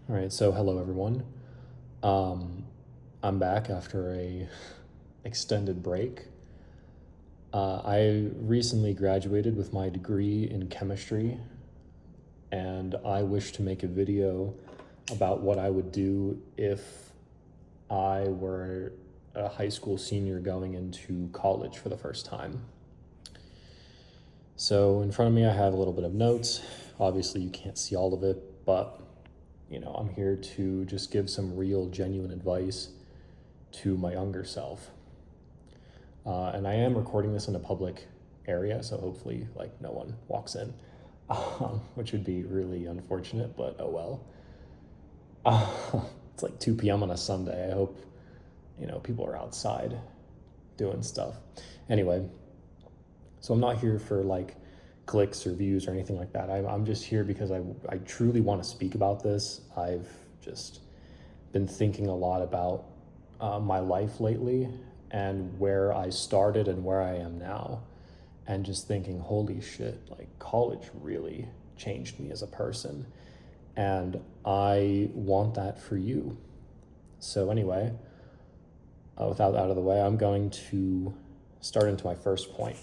All right, so hello everyone. Um, I'm back after a extended break. I recently graduated with my degree in chemistry, and I wish to make a video about what I would do if I were a high school senior going into college for the first time. So in front of me, I have a little bit of notes. Obviously, you can't see all of it, but I'm here to just give some real, genuine advice to my younger self. And I am recording this in a public area, so hopefully, like, no one walks in, which would be really unfortunate, but oh well. It's like 2 p.m. on a Sunday. I hope, people are outside doing stuff. Anyway, so I'm not here for like clicks or views or anything like that. I'm just here because I truly want to speak about this. I've just been thinking a lot about my life lately and where I started and where I am now. And just thinking, holy shit, like college really changed me as a person. And I want that for you. So, anyway, without that out of the way, I'm going to start into my first point.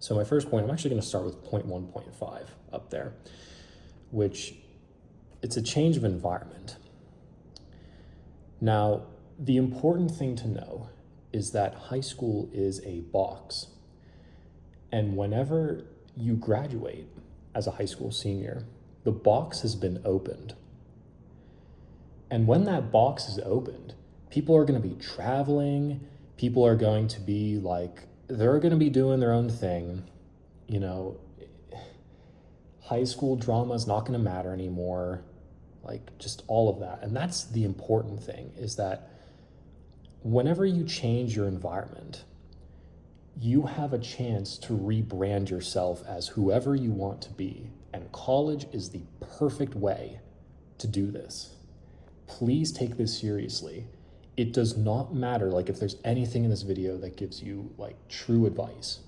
So, my first point, I'm actually going to start with point 1.5 up there, which it's a change of environment. Now, the important thing to know is that high school is a box. And whenever you graduate as a high school senior, the box has been opened. And when that box is opened, people are going to be traveling, people are going to be like, they're going to be doing their own thing. You know, high school drama is not going to matter anymore. Like, just all of that. And that's the important thing, is that whenever you change your environment, you have a chance to rebrand yourself as whoever you want to be. And college is the perfect way to do this. Please take this seriously. It does not matter, like, if there's anything in this video that gives you like true advice.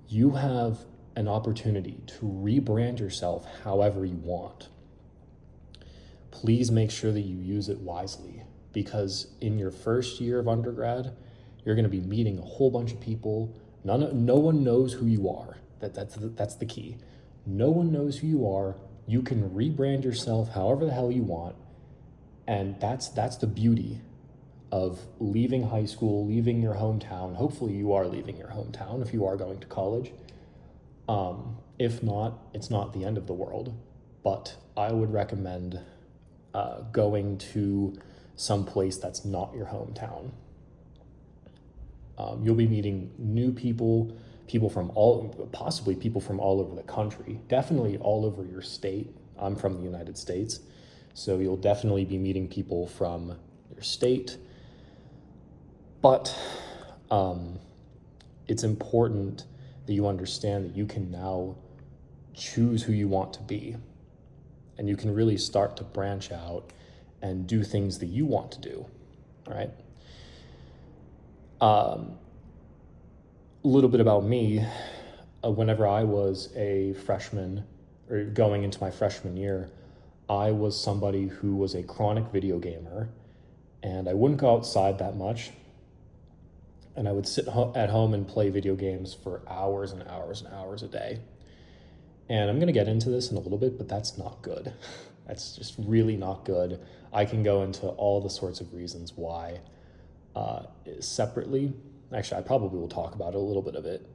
You have an opportunity to rebrand yourself however you want. Please make sure that you use it wisely, because in your first year of undergrad, you're going to be meeting a whole bunch of people. No one knows who you are. That's the key. No one knows who you are. You can rebrand yourself however the hell you want. And that's the beauty of leaving high school, leaving your hometown. Hopefully you are leaving your hometown if you are going to college. If not, it's not the end of the world. But I would recommend going to some place that's not your hometown. You'll be meeting new people, possibly people from all over the country, definitely all over your state. I'm from the United States, so you'll definitely be meeting people from your state. But it's important that you understand that you can now choose who you want to be. And you can really start to branch out and do things that you want to do, right? A little bit about me. Whenever I was a freshman, or going into my freshman year, I was somebody who was a chronic video gamer, and I wouldn't go outside that much. And I would sit at home and play video games for hours and hours and hours a day. And I'm going to get into this in a little bit, but that's not good. That's just really not good. I can go into all the sorts of reasons why separately. Actually, I probably will talk about a little bit of it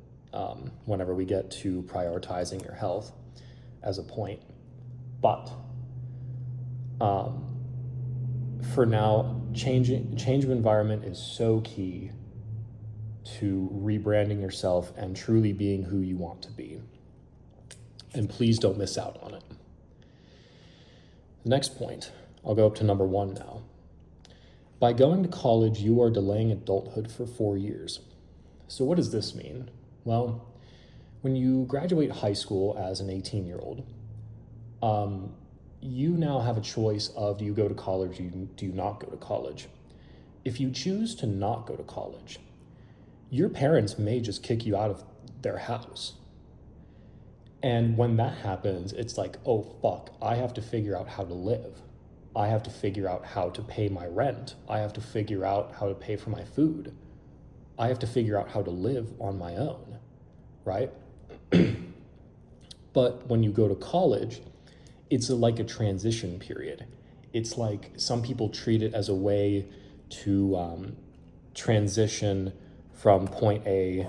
whenever we get to prioritizing your health as a point. But for now, change of environment is so key to rebranding yourself and truly being who you want to be. And please don't miss out on it. The next point, I'll go up to number 1 now. By going to college, you are delaying adulthood for 4 years. So what does this mean? Well, when you graduate high school as an 18-year-old, you now have a choice of, do you go to college or do you not go to college? If you choose to not go to college, your parents may just kick you out of their house. And when that happens, it's like, oh, fuck, I have to figure out how to live. I have to figure out how to pay my rent. I have to figure out how to pay for my food. I have to figure out how to live on my own, right? But when you go to college, it's like a transition period. It's like some people treat it as a way to transition from point A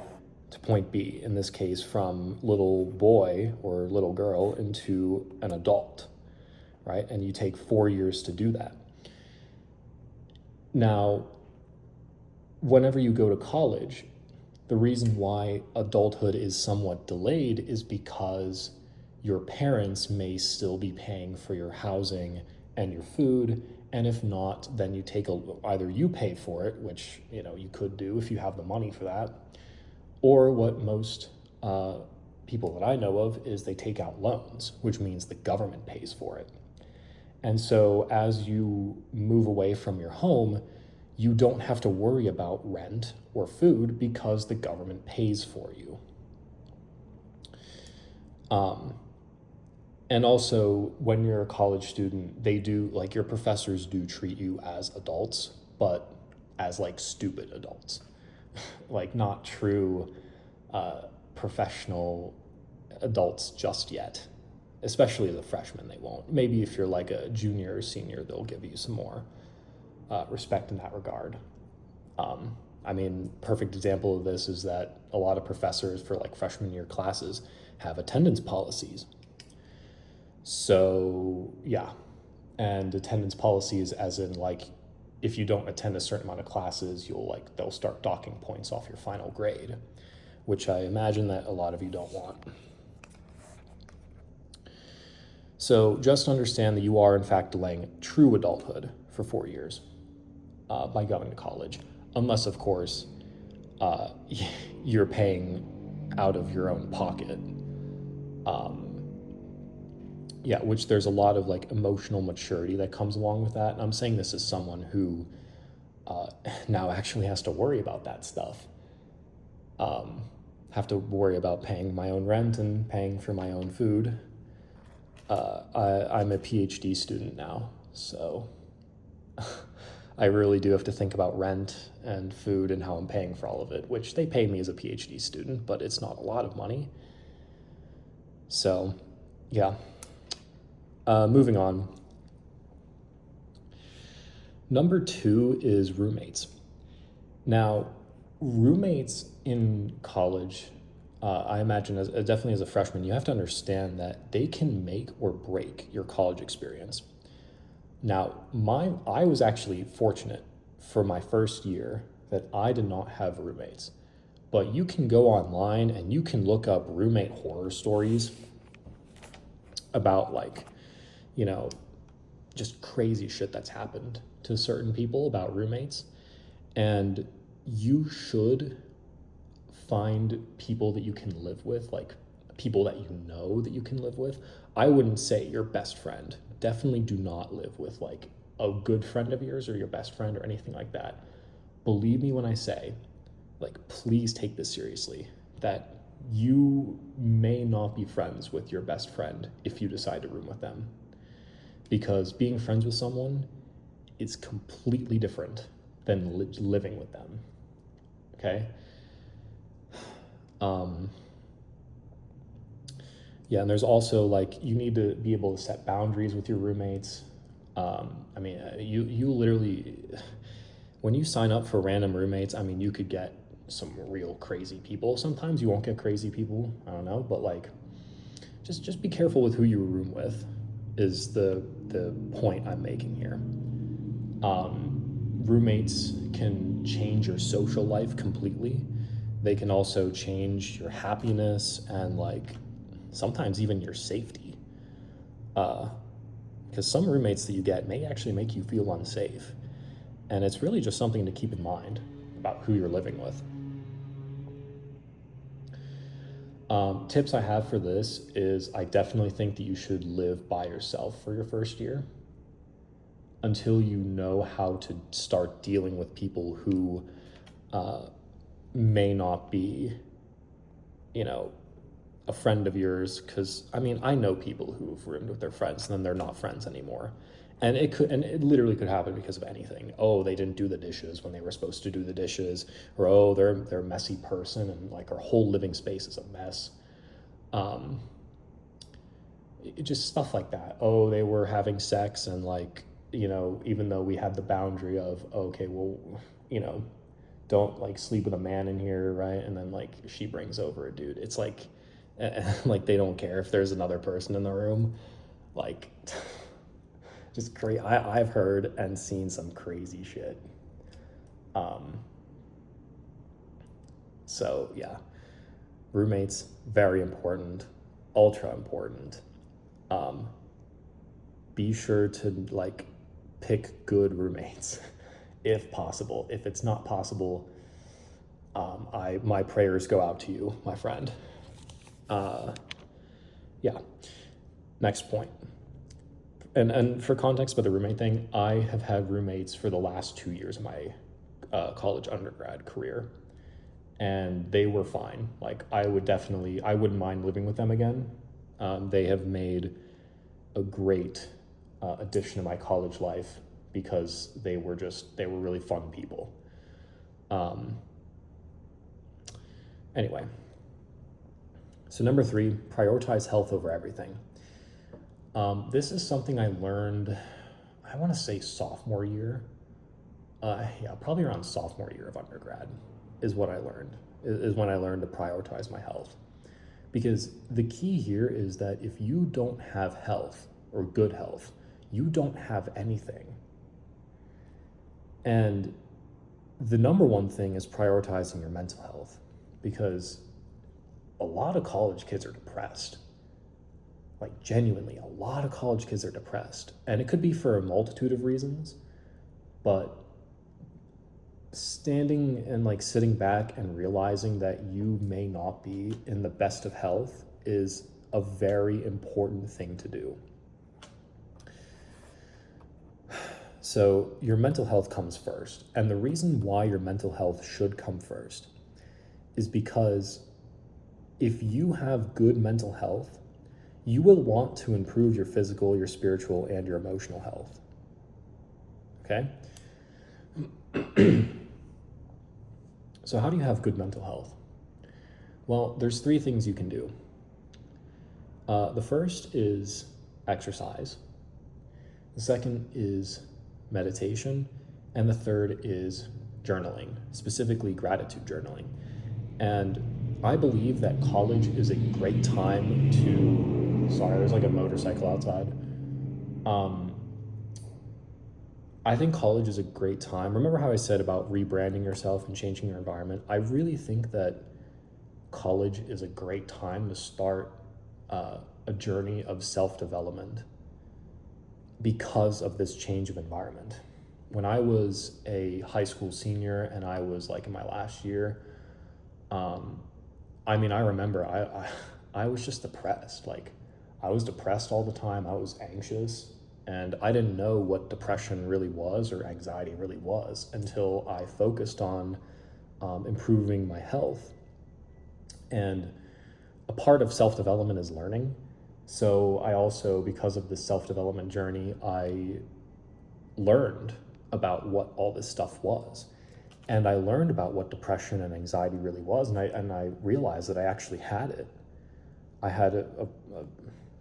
to point B, in this case, from little boy or little girl into an adult, right? And you take 4 years to do that. Now, whenever you go to college, the reason why adulthood is somewhat delayed is because your parents may still be paying for your housing and your food, and if not, then you take either you pay for it, which you could do if you have the money for that, or what most people that I know of is they take out loans, which means the government pays for it. And so as you move away from your home, you don't have to worry about rent or food because the government pays for you. And also, when you're a college student, they do, like, your professors do treat you as adults, but as like stupid adults. Like, not true professional adults just yet. Especially as a freshman, they won't. Maybe if you're like a junior or senior, they'll give you some more respect in that regard. Perfect example of this is that a lot of professors for like freshman year classes have attendance policies. So yeah, and attendance policies as in like, if you don't attend a certain amount of classes, they'll start docking points off your final grade, which I imagine that a lot of you don't want. So just understand that you are in fact delaying true adulthood for 4 years by going to college, unless of course you're paying out of your own pocket. Which there's a lot of like emotional maturity that comes along with that. And I'm saying this as someone who now actually has to worry about that stuff. Have to worry about paying my own rent and paying for my own food. I'm a PhD student now, so I really do have to think about rent and food and how I'm paying for all of it, which they pay me as a PhD student, but it's not a lot of money. So, yeah. Moving on. Number 2 is roommates. Now, roommates in college, I imagine definitely as a freshman, you have to understand that they can make or break your college experience. Now, I was actually fortunate for my first year that I did not have roommates. But you can go online and you can look up roommate horror stories about just crazy shit that's happened to certain people about roommates. And you should find people that you can live with, like people that you know that you can live with. I wouldn't say your best friend. Definitely do not live with like a good friend of yours or your best friend or anything like that. Believe me when I say, please take this seriously, that you may not be friends with your best friend if you decide to room with them. Because being friends with someone is completely different than living with them. Okay? And there's also you need to be able to set boundaries with your roommates. You literally, when you sign up for random roommates, you could get some real crazy people. Sometimes you won't get crazy people, I don't know, but just be careful with who you room with is the point I'm making here. Roommates can change your social life completely. They can also change your happiness and sometimes even your safety. Because some roommates that you get may actually make you feel unsafe. And it's really just something to keep in mind about who you're living with. Tips I have for this is I definitely think that you should live by yourself for your first year until you know how to start dealing with people who may not be, a friend of yours, because I mean, I know people who've roomed with their friends and then they're not friends anymore. And it literally could happen because of anything. Oh, they didn't do the dishes when they were supposed to do the dishes, or oh, they're a messy person and like our whole living space is a mess. Um, just stuff like that. Oh, they were having sex and like, even though we had the boundary of, okay, well, you know, don't like sleep with a man in here, right? And then like she brings over a dude. It's like, like they don't care if there's another person in the room. Like, just crazy. I've heard and seen some crazy shit. Um, so yeah, roommates, very important, ultra important. Um, be sure to like pick good roommates if possible. If it's not possible, my prayers go out to you, my friend. Yeah. Next point. And for context about the roommate thing, I have had roommates for the last 2 years of my college undergrad career, and they were fine. Like I wouldn't mind living with them again. They have made a great addition to my college life because they were really fun people. Anyway, so number 3, prioritize health over everything. This is something I learned, I want to say sophomore year. Yeah, probably around sophomore year of undergrad is what I learned, is when I learned to prioritize my health. Because the key here is that if you don't have health or good health, you don't have anything. And the number one thing is prioritizing your mental health, because a lot of college kids are depressed. Like genuinely, a lot of college kids are depressed. And it could be for a multitude of reasons, but standing and like sitting back and realizing that you may not be in the best of health is a very important thing to do. So your mental health comes first. And the reason why your mental health should come first is because if you have good mental health, you will want to improve your physical, your spiritual, and your emotional health. Okay? So how do you have good mental health? Well, there's 3 things you can do. The first is exercise. The second is meditation. And the third is journaling, specifically gratitude journaling. And I believe that college is a great time to, sorry, there's like a motorcycle outside. I think college is a great time. Remember how I said about rebranding yourself and changing your environment? I really think that college is a great time to start a journey of self-development because of this change of environment. When I was a high school senior and I was like in my last year, I remember I was just depressed. Like I was depressed all the time. I was anxious. And I didn't know what depression really was or anxiety really was until I focused on improving my health. And a part of self-development is learning. So I also, because of this self-development journey, I learned about what all this stuff was. And I learned about what depression and anxiety really was. And I realized that I actually had it. I had a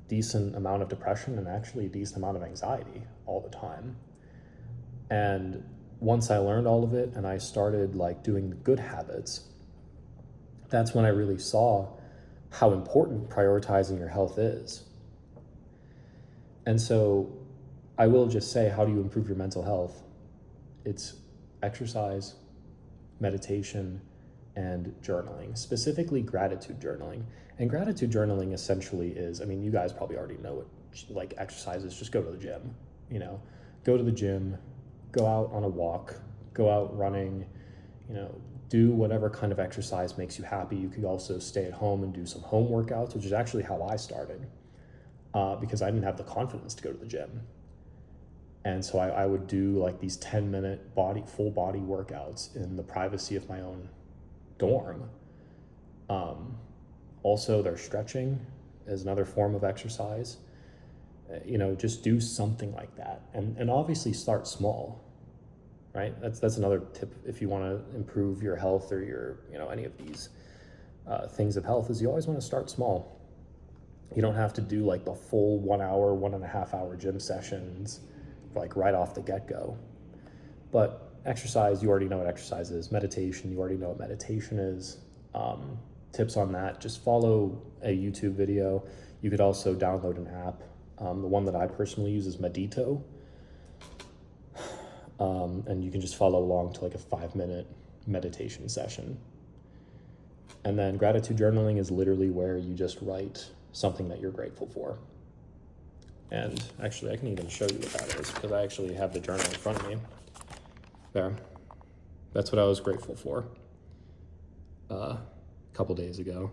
decent amount of depression and actually a decent amount of anxiety all the time. And once I learned all of it and I started like doing the good habits, that's when I really saw how important prioritizing your health is. And so I will just say, how do you improve your mental health? It's exercise, meditation, and journaling, specifically gratitude journaling. And gratitude journaling essentially is, you guys probably already know what like exercises, just go to the gym, go to the gym, go out on a walk, go out running, do whatever kind of exercise makes you happy. You could also stay at home and do some home workouts, which is actually how I started because I didn't have the confidence to go to the gym. And so I would do like these 10-minute full body workouts in the privacy of my own dorm. Also, their stretching is another form of exercise. Just do something like that, and obviously start small, right? That's another tip if you want to improve your health or your any of these things of health, is you always want to start small. You don't have to do like the full 1 hour, 1.5 hour gym sessions like right off the get-go. But exercise, you already know what exercise is. Meditation, you already know what meditation is. Tips on that, just follow a YouTube video. You could also download an app. The one that I personally use is Medito. And you can just follow along to like a 5-minute meditation session. And then gratitude journaling is literally where you just write something that you're grateful for. And actually, I can even show you what that is, because I actually have the journal in front of me. There. That's what I was grateful for a couple days ago.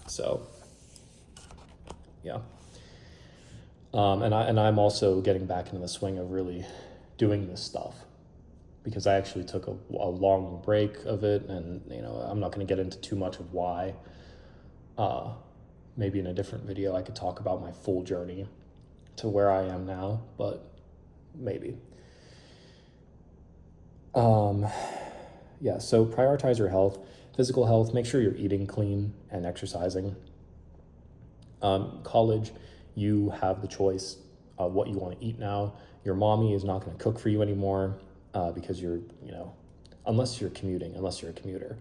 So, yeah. And I'm also getting back into the swing of really doing this stuff, because I actually took a long break of it, and I'm not going to get into too much of why. Maybe in a different video I could talk about my full journey to where I am now, but maybe. Yeah, so prioritize your health, physical health, make sure you're eating clean and exercising. College, you have the choice of what you want to eat now. Your mommy is not going to cook for you anymore, because you're, unless you're a commuter.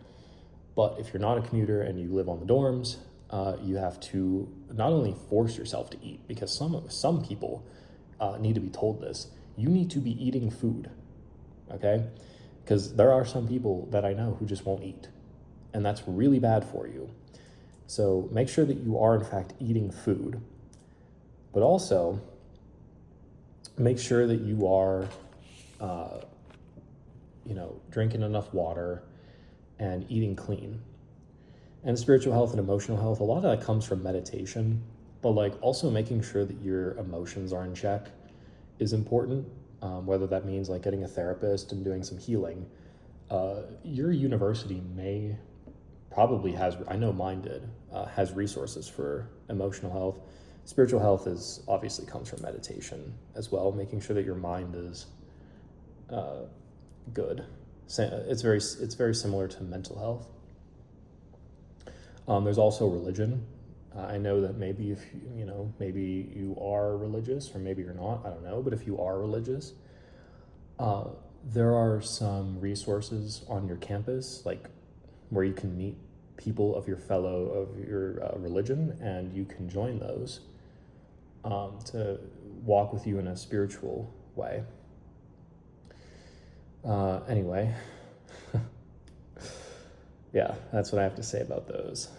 But if you're not a commuter and you live on the dorms, you have to not only force yourself to eat, because some people need to be told this. You need to be eating food, okay? Because there are some people that I know who just won't eat, and that's really bad for you. So make sure that you are, in fact, eating food, but also make sure that you are, drinking enough water and eating clean. And spiritual health and emotional health, a lot of that comes from meditation, but also making sure that your emotions are in check is important, whether that means getting a therapist and doing some healing. Your university probably has, I know mine did, has resources for emotional health. Spiritual health obviously comes from meditation as well, making sure that your mind is good. It's very similar to mental health. There's also religion. I know that maybe if maybe you are religious, or maybe you're not, I don't know, but if you are religious, there are some resources on your campus, where you can meet people of your religion, and you can join those to walk with you in a spiritual way. Anyway, yeah, that's what I have to say about those.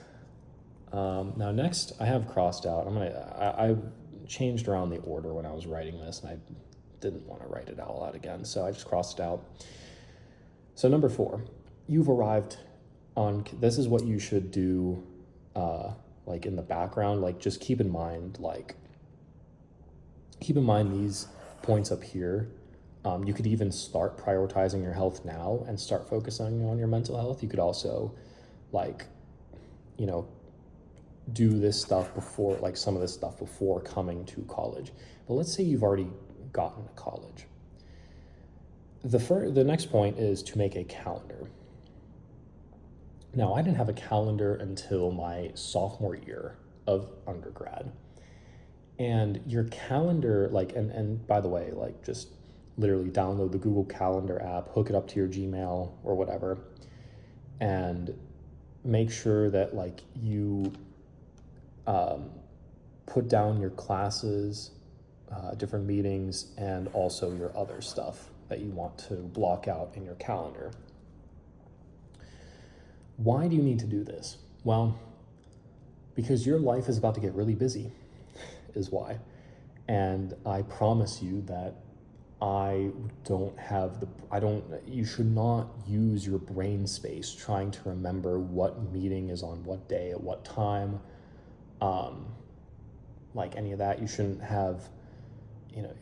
Now next, I have crossed out. I changed around the order when I was writing this, and I didn't want to write it all out again, so I just crossed it out. So number 4, you've arrived on. This is what you should do, in the background. Just keep in mind these points up here. You could even start prioritizing your health now and start focusing on your mental health. You could also, do this stuff before, some of this stuff before coming to college. But let's say you've already gotten to college. The next point is to make a calendar. Now, I didn't have a calendar until my sophomore year of undergrad. And your calendar, and by the way, just literally download the Google Calendar app, hook it up to your Gmail or whatever, and make sure that you put down your classes, different meetings, and also your other stuff that you want to block out in your calendar. Why do you need to do this? Well, because your life is about to get really busy, is why. And I promise you that you should not use your brain space trying to remember what meeting is on what day at what time, any of that. You shouldn't have you know,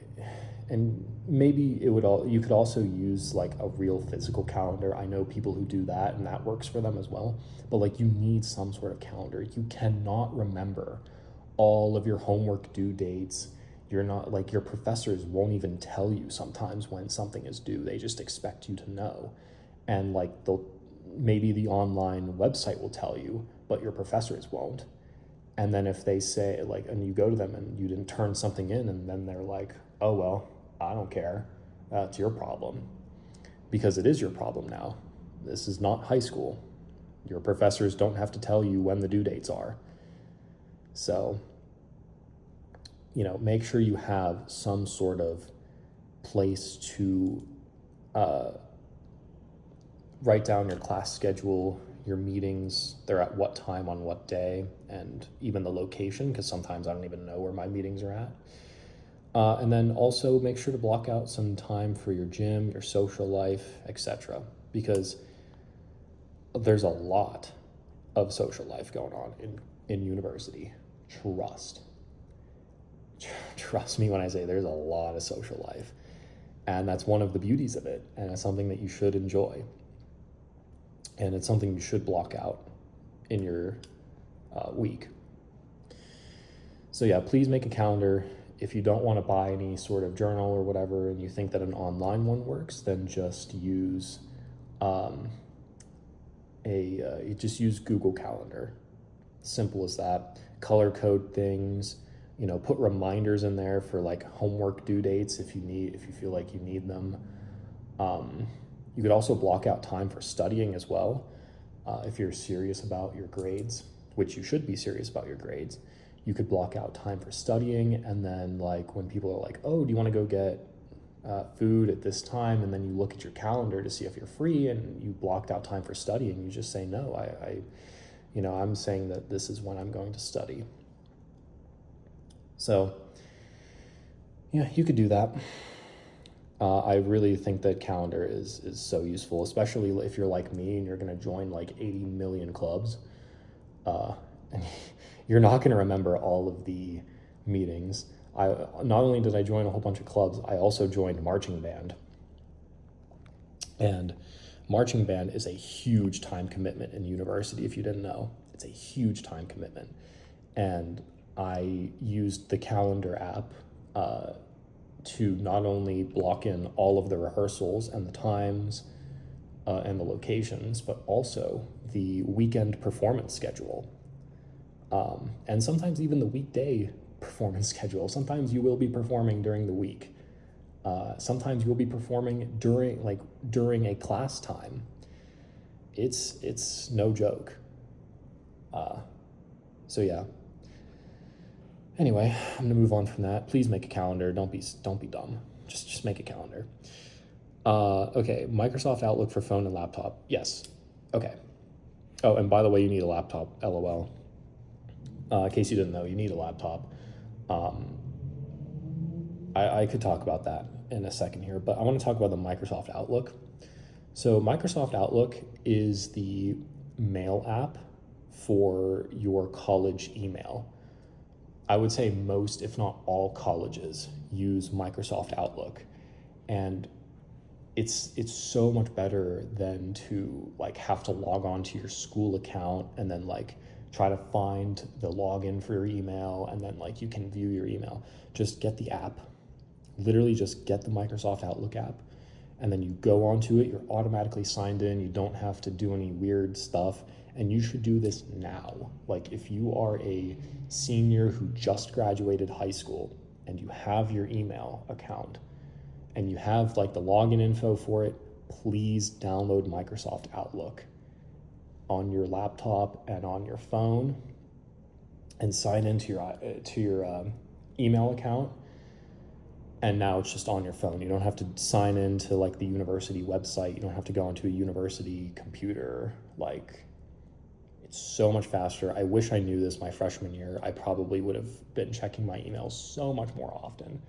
and maybe you could also use like a real physical calendar. I know people who do that and that works for them as well. But like you need some sort of calendar. You cannot remember all of your homework due dates. You're not like your professors won't even tell you sometimes when something is due. They just expect you to know. And like maybe the online website will tell you, but your professors won't. And then if they say like, and you go to them and you didn't turn something in, and then they're like, oh, well, I don't care. It's your problem, because it is your problem now. This is not high school. Your professors don't have to tell you when the due dates are. So, make sure you have some sort of place to write down your class schedule, your meetings, they're at what time on what day, and even the location, because sometimes I don't even know where my meetings are at. And then also make sure to block out some time for your gym, your social life, etc. Because there's a lot of social life going on in university. Trust me when I say there's a lot of social life. And that's one of the beauties of it. And it's something that you should enjoy. And it's something you should block out in your week. So yeah, please make a calendar. If you don't want to buy any sort of journal or whatever, and you think that an online one works, then just use just use Google Calendar. Simple as that. Color code things. Put reminders in there for like homework due dates if you feel like you need them. You could also block out time for studying as well. If you're serious about your grades, which you should be serious about your grades, you could block out time for studying. And then like when people are like, oh, do you want to go get food at this time? And then you look at your calendar to see if you're free and you blocked out time for studying, you just say, no, I'm saying that this is when I'm going to study. So yeah, you could do that. I really think that calendar is so useful, especially if you're like me and you're going to join like 80 million clubs. And you're not going to remember all of the meetings. Not only did I join a whole bunch of clubs, I also joined marching band. And marching band is a huge time commitment in university, if you didn't know. It's a huge time commitment. And I used the calendar app to not only block in all of the rehearsals and the times and the locations, but also the weekend performance schedule. And sometimes even the weekday performance schedule. Sometimes you will be performing during the week. Sometimes you will be performing during a class time. It's no joke. So yeah. Anyway, I'm gonna move on from that. Please make a calendar. Don't be dumb. Just make a calendar. Okay, Microsoft Outlook for phone and laptop. Yes. Okay. Oh, and by the way, you need a laptop. LOL. In case you didn't know, you need a laptop. I could talk about that in a second here, but I want to talk about the Microsoft Outlook. So Microsoft Outlook is the mail app for your college email. I would say most, if not all, colleges use Microsoft Outlook, and it's so much better than to like have to log on to your school account and then like try to find the login for your email, and then like you can view your email. Just get the app. Literally just get the Microsoft Outlook app, and then you go onto it, you're automatically signed in, you don't have to do any weird stuff. And you should do this now. Like if you are a senior who just graduated high school and you have your email account and you have like the login info for it, please download Microsoft Outlook on your laptop and on your phone and sign into your email account. And now it's just on your phone. You don't have to sign into like the university website. You don't have to go onto a university computer. Like, it's so much faster. I wish I knew this my freshman year. I probably would have been checking my emails so much more often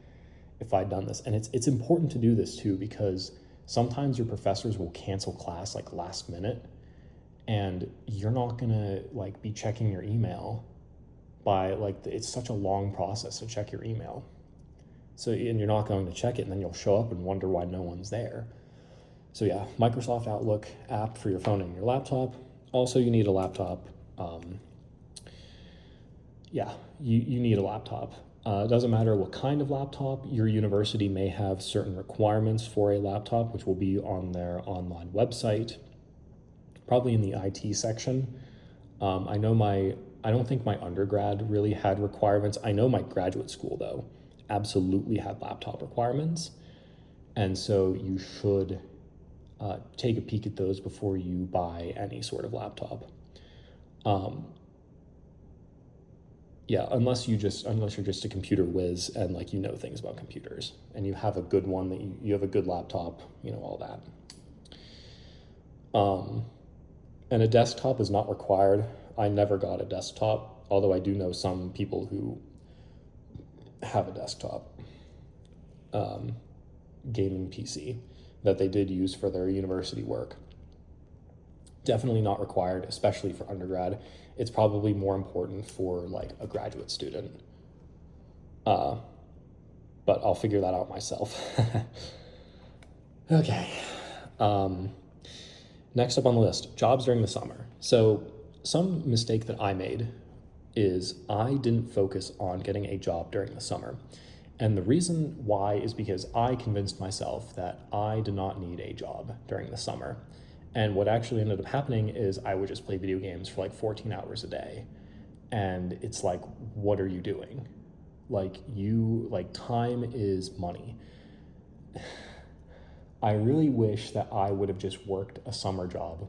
if I'd done this. And it's important to do this too, because sometimes your professors will cancel class like last minute, and you're not gonna like be checking your email by like, it's such a long process to check your email. So, and you're not going to check it, and then you'll show up and wonder why no one's there. So yeah, Microsoft Outlook app for your phone and your laptop. Also, you need a laptop. Yeah, you need a laptop. It doesn't matter what kind of laptop. Your university may have certain requirements for a laptop, which will be on their online website, probably in the IT section. I don't think my undergrad really had requirements. I know my graduate school, though, absolutely had laptop requirements. And so you should take a peek at those before you buy any sort of laptop. Yeah, unless you're just a computer whiz and like you know things about computers and you have a good one that you have a good laptop, all that. And a desktop is not required. I never got a desktop, although I do know some people who have a desktop gaming PC that they did use for their university work. Definitely not required, especially for undergrad. It's probably more important for like a graduate student. But I'll figure that out myself. Okay. Next up on the list, jobs during the summer. So some mistake that I made is I didn't focus on getting a job during the summer. And the reason why is because I convinced myself that I did not need a job during the summer. And what actually ended up happening is I would just play video games for like 14 hours a day. And it's like, what are you doing? Time is money. I really wish that I would have just worked a summer job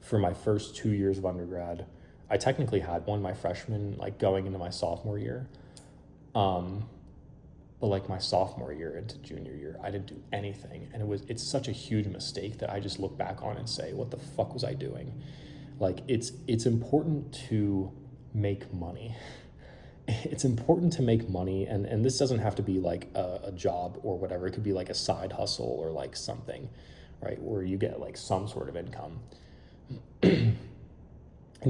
for my first 2 years of undergrad. I technically had one my freshman, like going into my sophomore year. But like my sophomore year into junior year, I didn't do anything. And it's such a huge mistake that I just look back on and say, what the fuck was I doing? Like it's important to make money. It's important to make money. And this doesn't have to be like a job or whatever. It could be like a side hustle or like something, right? Where you get like some sort of income. And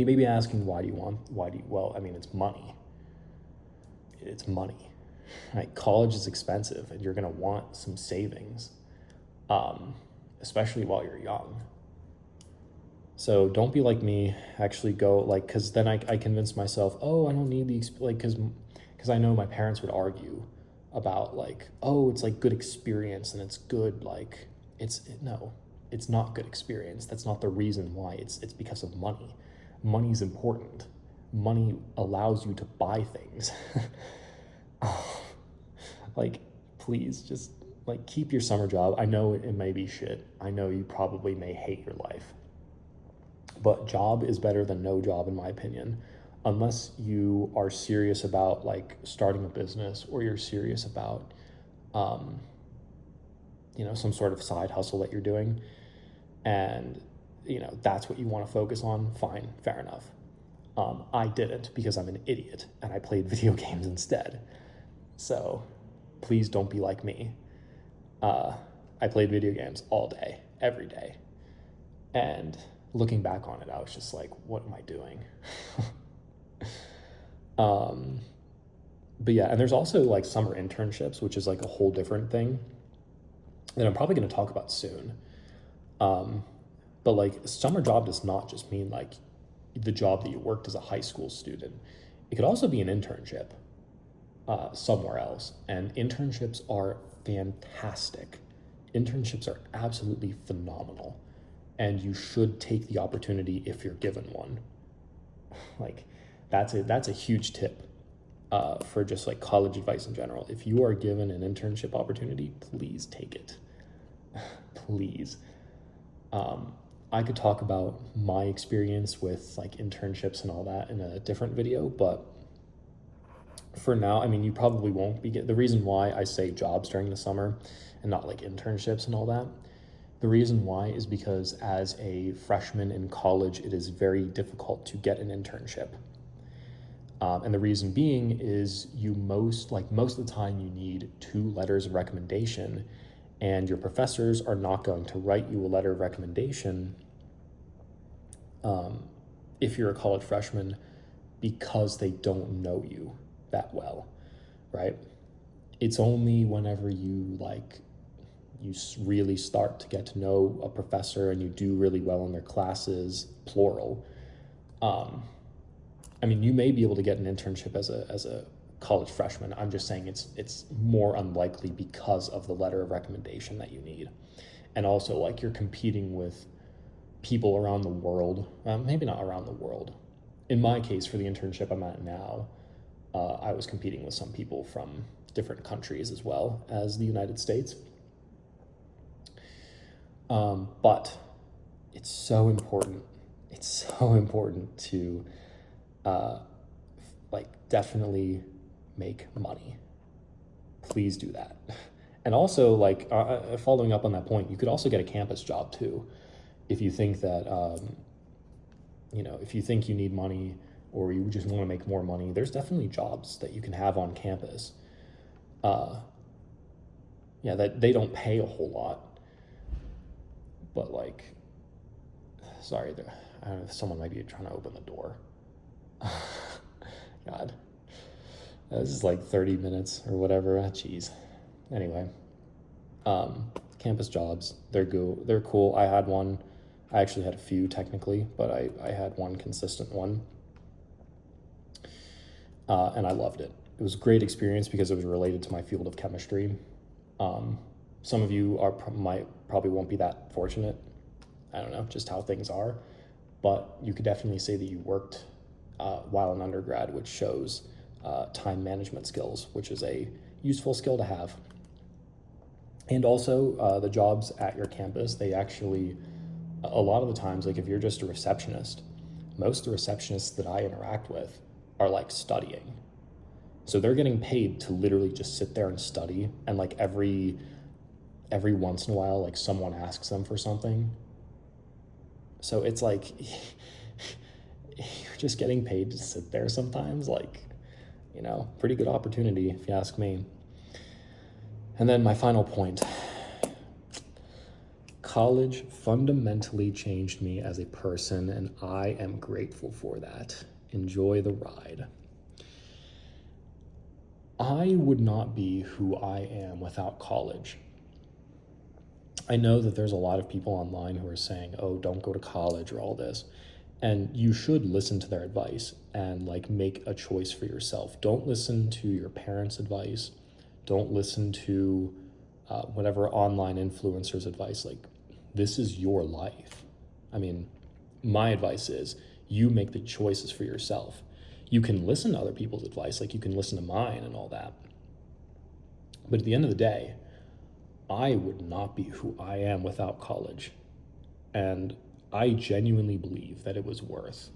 you may be asking, well, I mean, it's money. It's money, right? College is expensive and you're going to want some savings, especially while you're young. So don't be like me, actually go like, cause then I convinced myself, oh, I don't need cause I know my parents would argue about like, oh, it's like good experience and it's good. Like no, it's not good experience. That's not the reason why. It's because of money. Money is important. Money allows you to buy things. Like, please just like keep your summer job. I know it may be shit. I know you probably may hate your life, but job is better than no job in my opinion, unless you are serious about like starting a business or you're serious about, some sort of side hustle that you're doing. And, that's what you want to focus on. Fine, fair enough. I didn't because I'm an idiot and I played video games instead. So please don't be like me. I played video games all day, every day. And looking back on it, I was just like, what am I doing? But yeah, and there's also like summer internships, which is like a whole different thing that I'm probably going to talk about soon. But like summer job does not just mean like the job that you worked as a high school student. It could also be an internship somewhere else. And internships are fantastic. Internships are absolutely phenomenal. And you should take the opportunity if you're given one. Like that's a huge tip for just like college advice in general. If you are given an internship opportunity, please take it. Please. I could talk about my experience with like internships and all that in a different video, but for now, I mean, you probably won't be the reason why I say jobs during the summer and not like internships and all that. The reason why is because as a freshman in college, it is very difficult to get an internship. And the reason being is most of the time you need 2 letters of recommendation, and your professors are not going to write you a letter of recommendation if you're a college freshman because they don't know you that well, right? it's only whenever you really start to get to know a professor and you do really well in their classes, plural. I mean, you may be able to get an internship as a college freshman. I'm just saying it's more unlikely because of the letter of recommendation that you need, and also like you're competing with people around the world. Maybe not around the world. In my case, for the internship I'm at now, I was competing with some people from different countries as well as the United States. But it's so important. It's so important to definitely make money. Please do that. And also, following up on that point, you could also get a campus job too, if you think that if you think you need money or you just want to make more money. There's definitely jobs that you can have on campus. That they don't pay a whole lot, but sorry, I don't know, someone might be trying to open the door. God, this is like 30 minutes or whatever. Jeez. Anyway, campus jobs, they're cool. I had one. I actually had a few technically, but I had one consistent one, and I loved it. It was a great experience because it was related to my field of chemistry. Some of you probably won't be that fortunate. I don't know, just how things are, but you could definitely say that you worked while in undergrad, which shows time management skills, which is a useful skill to have. And also the jobs at your campus, they actually, a lot of the times, like if you're just a receptionist, most of the receptionists that I interact with are like studying. So they're getting paid to literally just sit there and study, and like every once in a while, like someone asks them for something. So it's like you're just getting paid to sit there sometimes, pretty good opportunity if you ask me. And then my final point, college fundamentally changed me as a person, and I am grateful for that. Enjoy the ride. I would not be who I am without college. I know that there's a lot of people online who are saying, oh, don't go to college or all this. And you should listen to their advice and make a choice for yourself. Don't listen to your parents' advice. Don't listen to whatever online influencers' advice. This is your life. I mean, my advice is you make the choices for yourself. You can listen to other people's advice, you can listen to mine and all that. But at the end of the day, I would not be who I am without college. And I genuinely believe that it was worth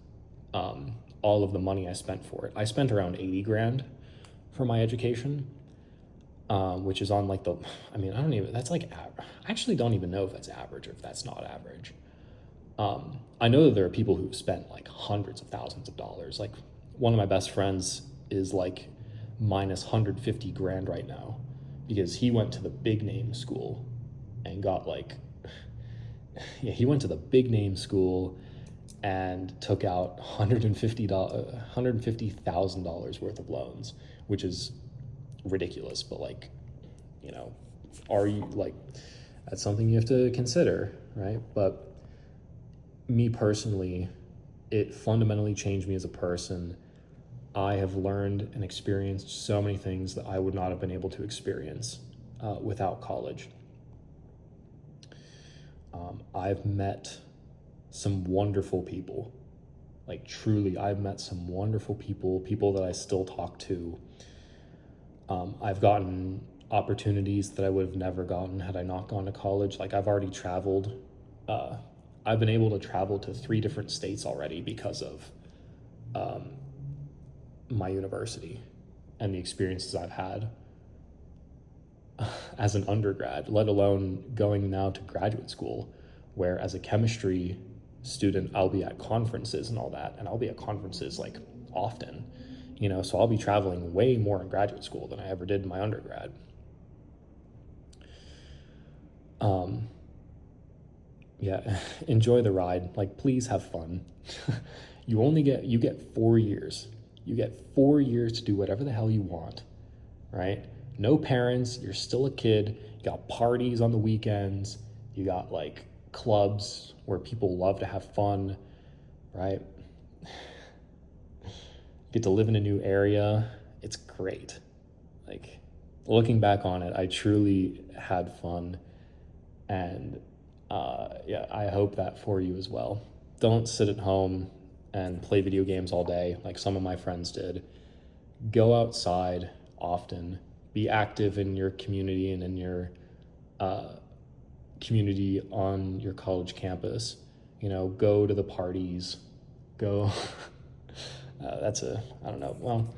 all of the money I spent for it. I spent around 80 grand for my education, which is on I actually don't even know if that's average or if that's not average. I know that there are people who've spent hundreds of thousands of dollars. One of my best friends is minus 150 grand right now because he went to the big name school and got he went to the big name school and took out $150,000 worth of loans, which is ridiculous. But are you that's something you have to consider, right? But me personally, it fundamentally changed me as a person. I have learned and experienced so many things that I would not have been able to experience without college. I've met some wonderful people. Truly, I've met some wonderful people that I still talk to. I've gotten opportunities that I would have never gotten had I not gone to college. I've already traveled. I've been able to travel to 3 different states already because of my university and the experiences I've had as an undergrad, let alone going now to graduate school, where as a chemistry student, I'll be at conferences and all that, and I'll be at conferences often, so I'll be traveling way more in graduate school than I ever did in my undergrad. Enjoy the ride. Please have fun. You get 4 years. You get 4 years to do whatever the hell you want, right? no parents, you're still a kid, you got parties on the weekends, you got like clubs where people love to have fun, right? Get to live in a new area. It's great. Like, looking back on it, I truly had fun. And yeah, I hope that for you as well. Don't sit at home and play video games all day like some of my friends did. Go outside often. Be active in your community and in your uh, community on your college campus. You know, go to the parties. Go. I don't know. Well,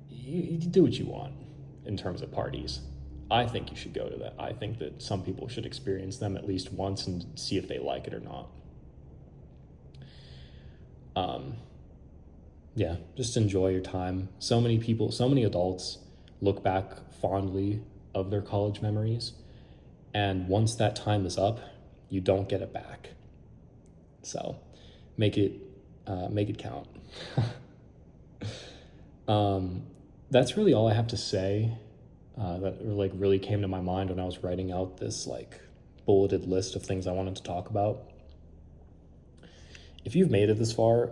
you do what you want in terms of parties. I think you should go to that. I think that some people should experience them at least once and see if they like it or not. Um, yeah, just enjoy your time. So many people, so many adults look back fondly of their college memories, and once that time is up, you don't get it back. So, make it make it count. um, that's really all I have to say. That like really came to my mind when I was writing out this like bulleted list of things I wanted to talk about. If you've made it this far,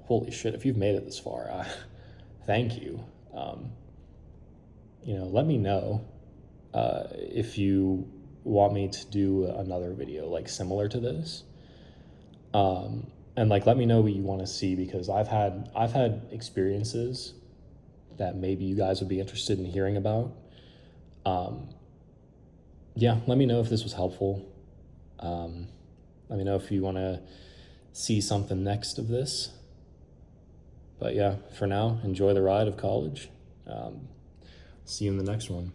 holy shit! If you've made it this far, thank you. Let me know if you want me to do another video like similar to this. And like let me know what you want to see, because I've had experiences that maybe you guys would be interested in hearing about. Um, yeah, let me know if this was helpful. Let me know if you want to see something next of this. But yeah, for now, enjoy the ride of college. See you in the next one.